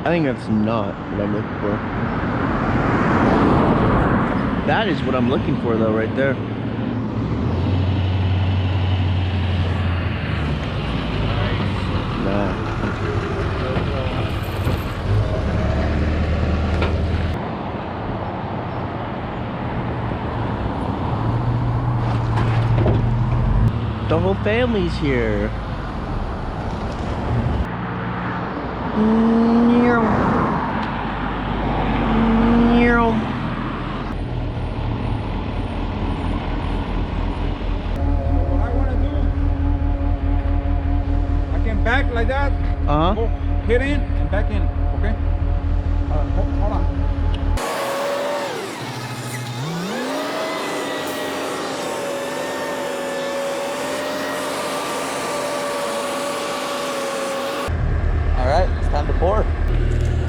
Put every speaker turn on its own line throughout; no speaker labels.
I think that's not what I'm looking for. That is what I'm looking for though, right there. Nah. The whole family's here.
What I want to do, I can back like that. Go hit in and back in. Okay. Hold on.
All right, it's time to pour.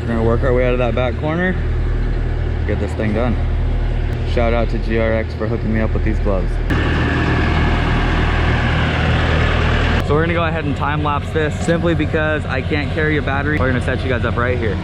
We're gonna work our way out of that back corner, get this thing done. Shout out to GRX for hooking me up with these gloves. So we're gonna go ahead and time lapse this simply because I can't carry a battery. We're gonna set you guys up right here.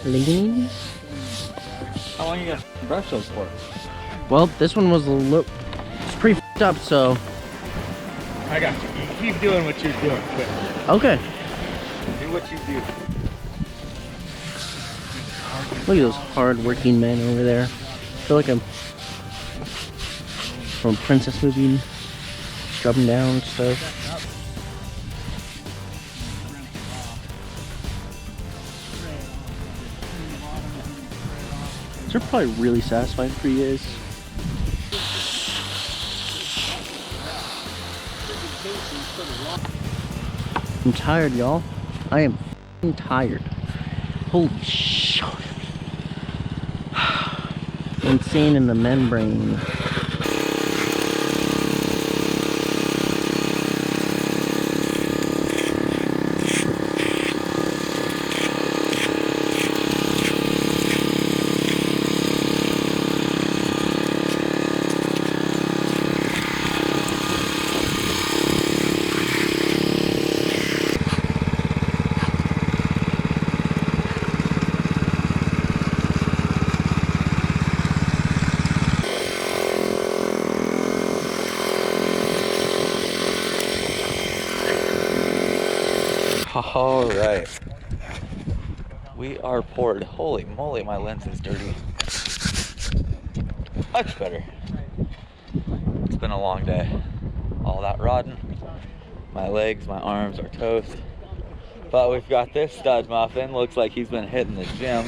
cleaning.
How long you gonna brush those for?
Well, this one was a little, it's pretty f***ed up, so.
I got you. You keep doing what you're doing. Quick.
Okay.
Do what you do.
Look at those hard-working men over there. I feel like I'm from a princess movie, scrubbing down stuff. They're probably really satisfying for you guys. I'm tired, y'all. I am f***ing tired. Holy shit. Insane in the membrane.
All right, we are poured. Holy moly, my lens is dirty. Much better. It's been a long day. All that rodding. My legs, my arms are toast. But we've got this stud muffin. Looks like he's been hitting the gym.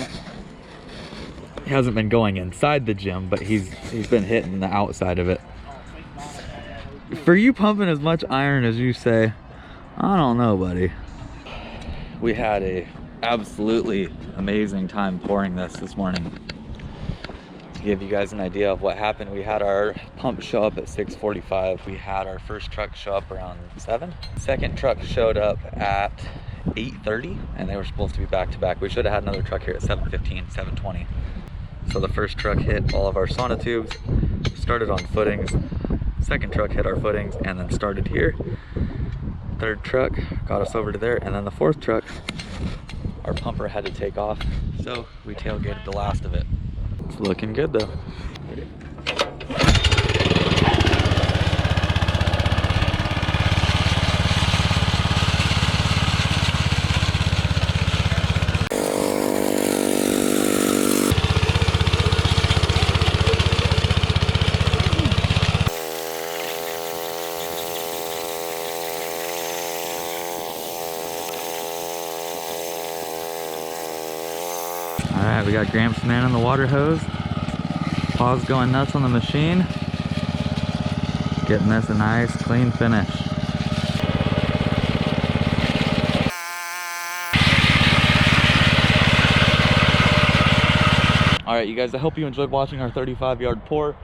He hasn't been going inside the gym, but he's been hitting the outside of it. For you pumping as much iron as you say, I don't know, buddy. We had a absolutely amazing time pouring this morning. To give you guys an idea of what happened, we had our pump show up at 6:45. We had our first truck show up around 7. Second truck showed up at 8:30, and they were supposed to be back to back. We should have had another truck here at 7:15, 7:20. So the first truck hit all of our sonotubes, started on footings. Second truck hit our footings and then started here. Third truck got us over to there, and then the fourth truck, our pumper had to take off, so we tailgated the last of it. It's looking good though. Alright, we got Gramps man on the water hose. Paul's going nuts on the machine. Getting this a nice clean finish. Alright you guys, I hope you enjoyed watching our 35-yard pour.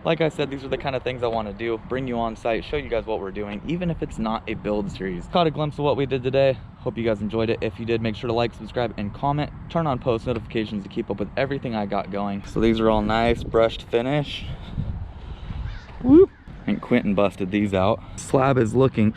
Like I said, these are the kind of things I want to do. Bring you on site, show you guys what we're doing, even if it's not a build series. Caught a glimpse of what we did today. Hope you guys enjoyed it. If you did, make sure to like, subscribe, and comment. Turn on post notifications to keep up with everything I got going. So these are all nice, brushed finish. Whoop! And Quentin busted these out. Slab is looking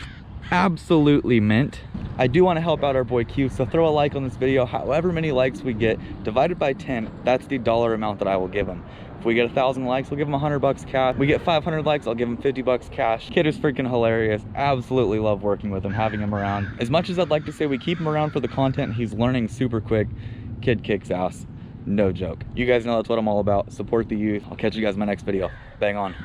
absolutely mint. I do want to help out our boy Q, so throw a like on this video. However many likes we get, divided by 10, that's the dollar amount that I will give him. If we get 1,000 likes, we'll give him $100 cash. We get 500 likes, I'll give him $50 cash. Kid is freaking hilarious. Absolutely love working with him, having him around. As much as I'd like to say we keep him around for the content, he's learning super quick. Kid kicks ass. No joke. You guys know that's what I'm all about. Support the youth. I'll catch you guys in my next video. Bang on.